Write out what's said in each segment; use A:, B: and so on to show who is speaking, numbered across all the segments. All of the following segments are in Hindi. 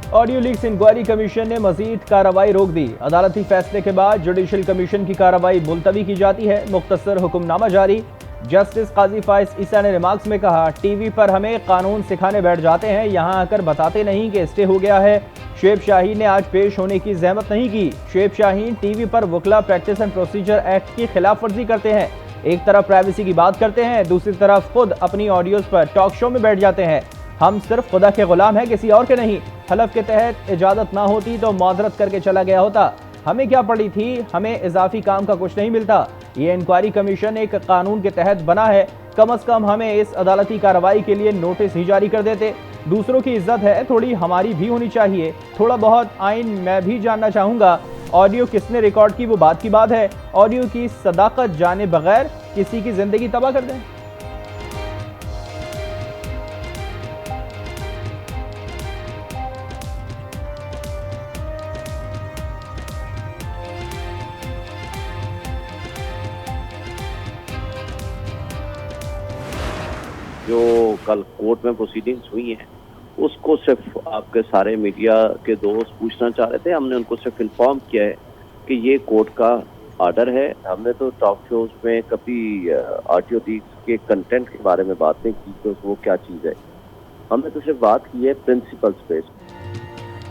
A: ऑडियो लीक्स इंक्वायरी कमीशन ने मजीद कार्रवाई रोक दी। अदालती फैसले के बाद जुडिशल कमीशन की कार्रवाई मुलतवी की जाती है। मुख्तसर हुक्मनामा जारी। जस्टिस काजी फाइज ईसा ने रिमार्क्स में कहा, टीवी पर हमें कानून सिखाने बैठ जाते हैं, यहाँ आकर बताते नहीं कि स्टे हो गया है। शुएब शाहीन ने आज पेश होने की जहमत नहीं की। शुएब शाहीन टीवी पर वकला प्रैक्टिस एंड प्रोसीजर एक्ट की खिलाफ वर्जी करते हैं। एक तरफ प्राइवेसी की बात करते हैं, दूसरी तरफ खुद अपनी ऑडियोज पर टॉक शो में बैठ जाते हैं। हम सिर्फ खुदा के गुलाम हैं, किसी और के नहीं। हलफ के तहत इजाजत ना होती तो माजरत करके चला गया होता। हमें क्या पड़ी थी, हमें इजाफी काम का कुछ नहीं मिलता। ये इंक्वायरी कमीशन एक कानून के तहत बना है, कम अज कम हमें इस अदालती कार्रवाई के लिए नोटिस ही जारी कर देते। दूसरों की इज्जत है, थोड़ी हमारी भी होनी चाहिए। थोड़ा बहुत आइन मैं भी जानना चाहूंगा। ऑडियो किसने रिकॉर्ड की वो बात की बात है। ऑडियो की सदाकत जाने बगैर किसी की जिंदगी तबाह कर दें।
B: जो कल कोर्ट में प्रोसीडिंग्स हुई हैं उसको सिर्फ आपके सारे मीडिया के दोस्त पूछना चाह रहे थे। हमने उनको सिर्फ इन्फॉर्म किया है कि ये कोर्ट का आर्डर है। हमने तो टॉक शोज में कभी ऑडियो लीक्स के कंटेंट के बारे में बात नहीं की कि वो क्या चीज़ है। हमने तो सिर्फ बात की है प्रिंसिपल्स पे।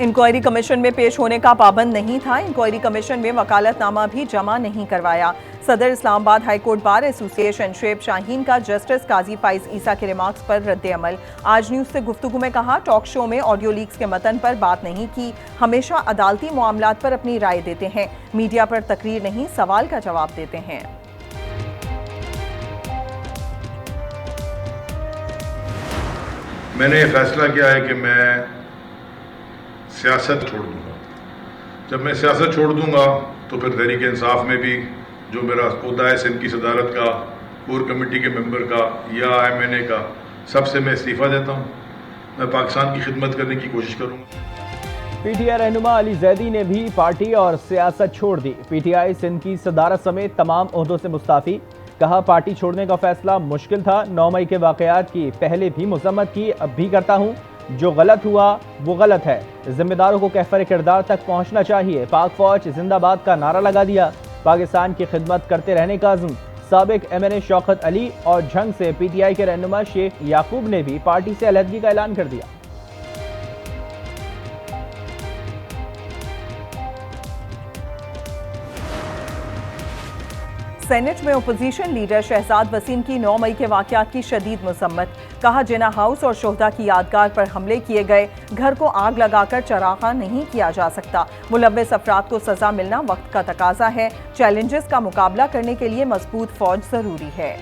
C: इंक्वायरी कमीशन में पेश होने का पाबंद नहीं था। इंक्वायरी कमीशन में वकालतनामा भी जमा नहीं करवाया। सदर Islamabad high court bar association Shoaib Shaheen का जस्टिस काजी फाइज ईसा के रिमार्क्स पर रद्द-ए-अमल। आज न्यूज़ से गुफ्तगू में कहा, टॉक शो में ऑडियो लीक्स के मतन पर बात नहीं की। हमेशा अदालती मामलात पर अपनी राय देते हैं। मीडिया पर तकरीर नहीं, सवाल का जवाब देते हैं।
D: मैंने ये फैसला किया है कि मैं सियासत छोड़ दूंगा। जब मैं सियासत छोड़ दूंगा तो फिर तहरीक इंसाफ में भी जो मेरा ओहदा है सिंध की सदारत का, कोर कमेटी के मेंबर का या MNA का, सबसे मैं इस्तीफ़ा देता हूँ। मैं पाकिस्तान की खिदमत करने की कोशिश करूँगा।
A: PTI रहनुमा अली जैदी ने भी पार्टी और सियासत छोड़ दी। PTI सिंध की सदारत समेत तमाम ओहदों से मुस्ताफ़ी। कहा, पार्टी छोड़ने का फैसला मुश्किल था। 9 मई के वाक़यात की पहले भी मज़म्मत की, अब भी करता हूँ। जो गलत हुआ वो गलत है। जिम्मेदारों को कहफर किरदार तक पहुँचना चाहिए। पाक फौज जिंदाबाद का नारा लगा दिया। पाकिस्तान की खिदमत करते रहने का अज़्म। साबिक MNA शौकत अली और झंग से PTI के रहनुमा शेख याकूब ने भी पार्टी से अलहदगी का ऐलान कर दिया।
C: सेनेट में अपोजिशन लीडर शहजाद वसीम की 9 मई के वाकयात की शदीद मजम्मत। कहा, जिना हाउस और शोहदा की यादगार पर हमले किए गए, घर को आग लगाकर चरागा नहीं किया जा सकता। मुलव्वस अफराद को सजा मिलना वक्त का तकाजा है। चैलेंजेस का मुकाबला करने के लिए मजबूत फौज जरूरी है।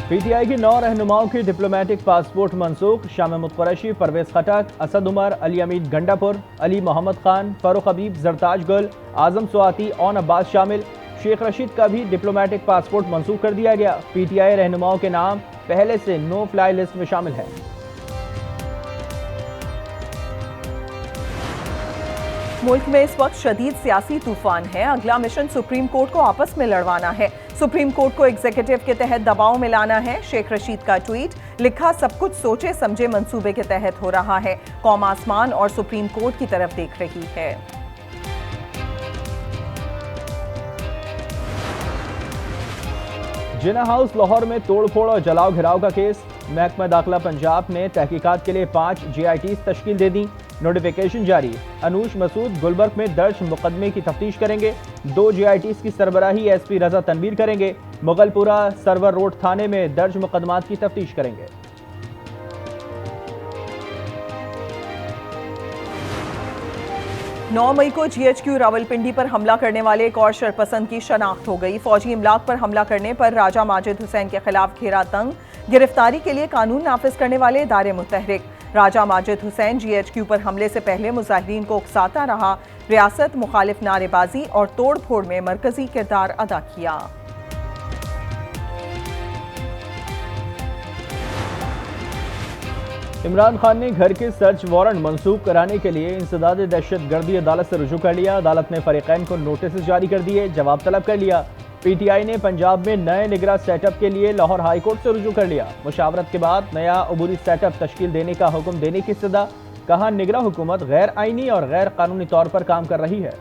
A: PTI की 9 रहनुमाओं की डिप्लोमेटिक पासपोर्ट मनसूख। शाम मुतक़रशी, परवेज खटक, असद उमर, अली अमीद गंडापुर, अली मोहम्मद खान, फारूक हबीब, जरताज गुल, आजम स्वाति, ओन अब्बास शामिल। शेख रशीद का भी डिप्लोमेटिक पासपोर्ट मनसूख कर दिया गया। PTI रहनुमाओं के नाम पहले से नो फ्लाई लिस्ट में शामिल है।
C: मुल्क में इस वक्त शदीद सियासी तूफान है। अगला मिशन सुप्रीम कोर्ट को आपस में लड़वाना है। सुप्रीम कोर्ट को एग्जीक्यूटिव के तहत दबाव में लाना है। शेख रशीद का ट्वीट लिखा, सब कुछ सोचे समझे मंसूबे के तहत हो रहा है। कौम आसमान और सुप्रीम कोर्ट की तरफ देख रही है।
A: जिना हाउस लाहौर में तोड़फोड़ और जलाओ घिराव का केस। महकमा दाखिला पंजाब ने तहकीकात के लिए 5 GITs तश्कील दे दी। नोटिफिकेशन जारी। अनूश मसूद गुलबर्ग में दर्ज मुकदमे की तफ्तीश करेंगे। 2 GITs की सरबराही SP रजा तनवीर करेंगे। मुगलपुरा सरवर रोड थाने में दर्ज मुकदमात की तफ्तीश करेंगे।
C: 9 मई को GHQ रावलपिंडी पर हमला करने वाले एक और शरपसंद की शनाख्त हो गई। फौजी इमलाक पर हमला करने पर राजा माजिद हुसैन के खिलाफ घेरा तंग। गिरफ्तारी के लिए कानून नाफिज करने वाले इदारे मुतहरिक। राजा माजिद हुसैन GHQ पर हमले से पहले मुजाहिरीन को उकसाता रहा। रियासत मुखालिफ नारेबाजी और तोड़ फोड़ में मरकजी किरदार अदा किया।
A: इमरान खान ने घर के सर्च वारंट मंसूख कराने के लिए इंसदाद दहशत गर्दी अदालत से रुजू कर लिया। अदालत ने फरीकैन को नोटिस जारी कर दिए, जवाब तलब कर लिया। पीटीआई ने पंजाब में नए निगरां सेटअप के लिए लाहौर हाई कोर्ट से रुजू कर लिया। मुशावरत के बाद नया अबूरी सेटअप तश्कील देने का हुक्म देने की सदा। कहा निगरां हुकूमत गैर आईनी और गैर कानूनी तौर पर काम कर रही है।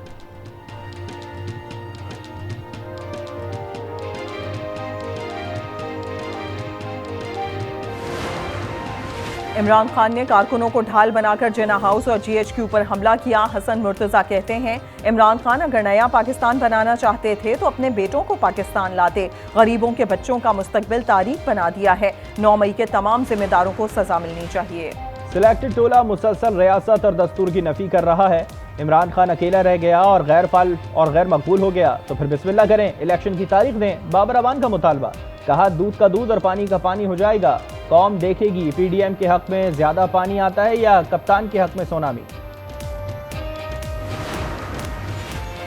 C: इमरान खान ने कारकुनों को ढाल बनाकर जिन्ना हाउस और जीएचक्यू पर हमला किया। हसन मुर्तजा कहते हैं इमरान खान अगर नया पाकिस्तान बनाना चाहते थे तो अपने बेटों को पाकिस्तान लाते। गरीबों के बच्चों का मुस्तकबिल तारीख बना दिया है। 9 मई के तमाम जिम्मेदारों को सजा मिलनी चाहिए।
A: सिलेक्टेड टोला मुसलसल रियासत और दस्तूर की नफी कर रहा है। इमरान खान अकेला रह गया और गैर फाल और गैर मकबूल हो गया तो फिर बिस्मिल्लाह करें, इलेक्शन की तारीख दें। बाबर अवान का मुतालबा। कहा दूध का दूध और पानी का पानी हो जाएगा। कौम देखेगी पीडीएम के हक में ज्यादा पानी आता है या कप्तान के हक में सोनामी।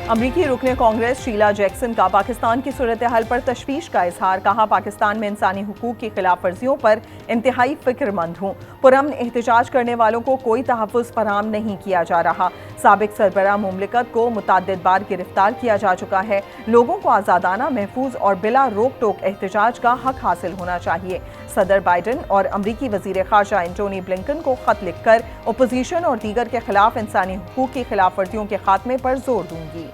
C: अमरीकी रुकने कांग्रेस शीला जैक्सन का पाकिस्तान की सूरत हाल पर तशवीश का इजहार। कहा पाकिस्तान में इंसानी हुकूक की खिलाफ वर्जियों पर इंतहाई फिक्रमंद हूँ। पुरअमन एहतजाज करने वालों को कोई तहफ़्फ़ुज़ फराहम नहीं किया जा रहा। साबिक सरबराह मुमलिकत को मुतअद्दिद बार गिरफ्तार किया जा चुका है। लोगों को आज़ादाना, महफूज और बिला रोक टोक एहतजाज का हक हासिल होना चाहिए। सदर बाइडन और अमरीकी वज़ीर ख़ारजा एंटोनी ब्लिंकन को ख़त लिखकर अपोजिशन और दीगर के खिलाफ इंसानी हुकूक की खिलाफ वर्जियों के खात्मे पर जोर दूंगी।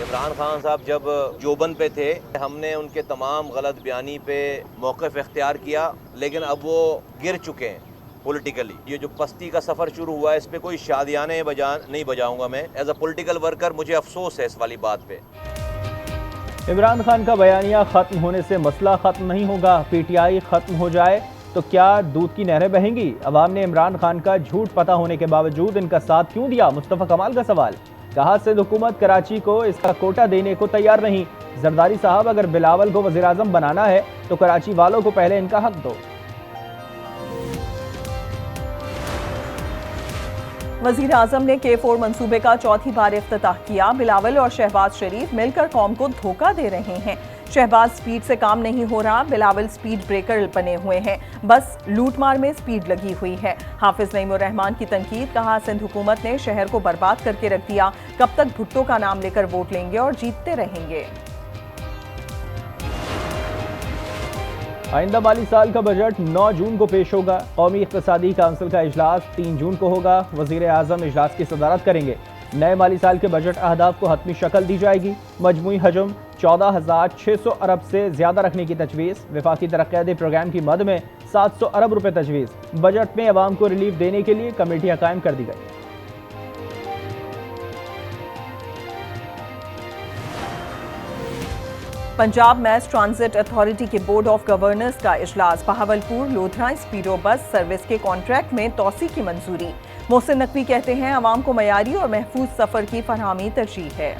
E: इमरान खान साहब जब जोबन पे थे हमने उनके तमाम गलत बयानी पे मौक़िफ़ इख्तियार किया, लेकिन अब वो गिर चुके हैं पॉलिटिकली। ये जो पस्ती का सफ़र शुरू हुआ है इस पर कोई शादियाने नहीं बजाऊंगा मैं। एज अ पॉलिटिकल वर्कर मुझे अफसोस है इस वाली बात पे।
A: इमरान खान का बयानिया खत्म होने से मसला खत्म नहीं होगा। पीटीआई खत्म हो जाए तो क्या दूध की नहरें बहेंगी। अवाम ने इमरान खान का झूठ पता होने के बावजूद इनका साथ क्यों दिया। मुस्तफ़ा कमाल का सवाल। कहा सिंध हुकूमत कराची को इसका कोटा देने को तैयार नहीं। जरदारी साहब अगर बिलावल को वज़ीर आज़म बनाना है तो कराची वालों को पहले इनका हक दो।
C: वज़ीर आज़म ने K4 मंसूबे का चौथी बार इफ्तिताह किया। बिलावल और शहबाज शरीफ मिलकर कौम को धोखा दे रहे हैं। शहबाज स्पीड से काम नहीं हो रहा, बिलावल स्पीड ब्रेकर बने हुए हैं। बस लूटमार में स्पीड लगी हुई है। हाफिज नईमुर रहमान की तनकीद। कहा सिंध हुकूमत ने शहर को बर्बाद करके रख दिया। कब तक भुट्टो का नाम लेकर वोट लेंगे और जीतते रहेंगे।
A: आइंदा माली साल का बजट 9 जून को पेश होगा। कौमी इक़्तिसादी काउंसिल का इजलास 3 जून को होगा। वज़ीर आज़म इजलास की सदारत करेंगे। नए माली साल के बजट अहदाफ को हतमी शक्ल दी जाएगी। मजमूई हजम 14,600 अरब से ज्यादा रखने की तजवीज़। वफाकी तरक्याती प्रोग्राम की मद में 700 अरब रुपए तजवीज़। बजट में अवाम को रिलीफ देने के लिए कमेटियां कायम कर दी गई।
C: पंजाब मैस ट्रांजिट अथॉरिटी के बोर्ड ऑफ गवर्नर्स का इजलास। बहावलपुर लोधरा स्पीडो बस सर्विस के कॉन्ट्रैक्ट में तोसी की मंजूरी। मोहसिन नकवी कहते हैं अवाम को मयारी और महफूज सफर की फरहमी तरजीह है।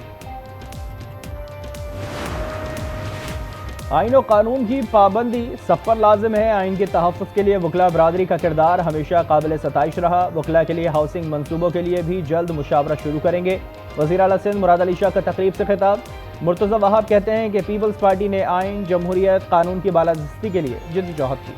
A: आइन और कानून की पाबंदी सब पर लाजिम है। आइन के तहफ़्फ़ुज़ के लिए वकला बरादरी का किरदार हमेशा काबिल सताइश रहा। वकला के लिए हाउसिंग मंसूबों के लिए भी जल्द मुशावरत शुरू करेंगे। वज़ीर आला सिंध मुराद अली शाह का तकरीब से खिताब। मुर्तज़ा वहाब कहते हैं कि पीपल्स पार्टी ने आइन, जमहूरियत, कानून की बालादस्ती के लिए जिद्दोजहद की।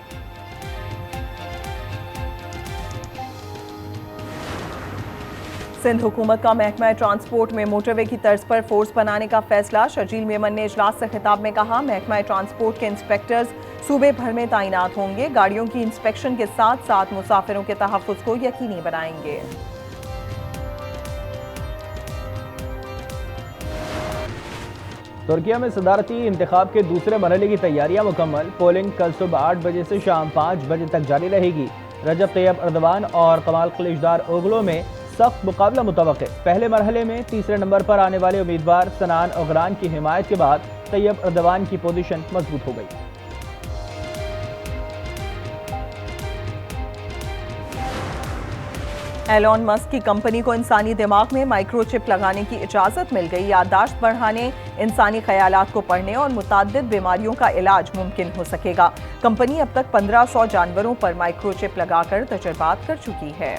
C: सिंध हुकूमत का महकमा ट्रांसपोर्ट में मोटरवे की तर्ज पर फोर्स बनाने का फैसला। शर्जील मेमन ने इजलास से खिताब में कहा महकमा ट्रांसपोर्ट के इंस्पेक्टर्स सूबे भर में तैनात होंगे। गाड़ियों की इंस्पेक्शन के साथ साथ मुसाफिरों के तहफ़्फ़ुज़ को यकीनी बनाएंगे।
A: तुर्किया में सदारती इंतखाब के दूसरे मरहले की तैयारियां मुकम्मल। पोलिंग कल सुबह 8 बजे से शाम 5 बजे तक जारी रहेगी। रजब तैयब अर्दवान और कमाल खलीजदार ओगलो में सख्त मुकाबला मुतवक्के। पहले मरहले में तीसरे नंबर पर आने वाले उम्मीदवार सनान ओगरान की हिमायत के बाद तैयब अर्दवान की पोजीशन मजबूत हो गई।
C: एलॉन मस्क की कंपनी को इंसानी दिमाग में माइक्रोचिप लगाने की इजाजत मिल गई। याददाश्त बढ़ाने, इंसानी ख्यालात को पढ़ने और मुताद्दिद बीमारियों का इलाज मुमकिन हो सकेगा। कंपनी अब तक 1500 जानवरों पर माइक्रोचिप लगाकर तजर्बात कर चुकी है।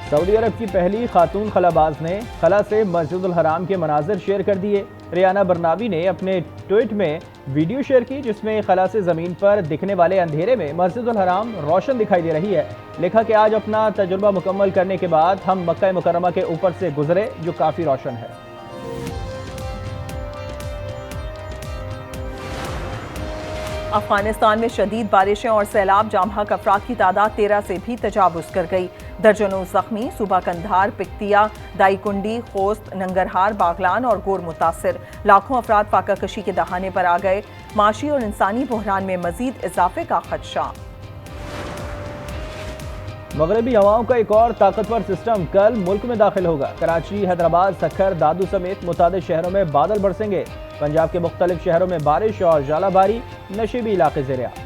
A: सऊदी अरब की पहली खातून खलाबाज ने खला से मस्जिदुल हराम के मनाजिर शेयर कर दिए। रियाना बरनावी ने अपने ट्वीट में वीडियो शेयर की जिसमें खला से ज़मीन पर दिखने वाले अंधेरे में मस्जिदुल हराम रोशन दिखाई दे रही है। लिखा कि आज अपना तजुर्बा मुकम्मल करने के बाद हम मक्का मुकर्रमा के ऊपर से गुजरे जो काफ़ी रोशन है।
C: अफगानिस्तान में शदीद बारिशें और सैलाब जाम हक अफराद की तादाद 13 से भी तजावुज़ कर गई। दर्जनों जख्मी, सूबा कंधार, पिक्तिया, दाईकुंडी, खोस्त, नंगरहार, बागलान और गोर मुतासिर। लाखों अफराद फाका कशी के दहाने पर आ गए। माशी और इंसानी बहरान में मजीद इजाफे का खदशा।
A: मगरबी हवाओं का एक और ताकतवर सिस्टम कल मुल्क में दाखिल होगा। कराची, हैदराबाद, सक्खर, दादू समेत मुतादिद शहरों में बादल बरसेंगे। पंजाब के मुख्तलिफ शहरों में बारिश और जालाबारी, नशीबी इलाके ज़ेर-ए-आब।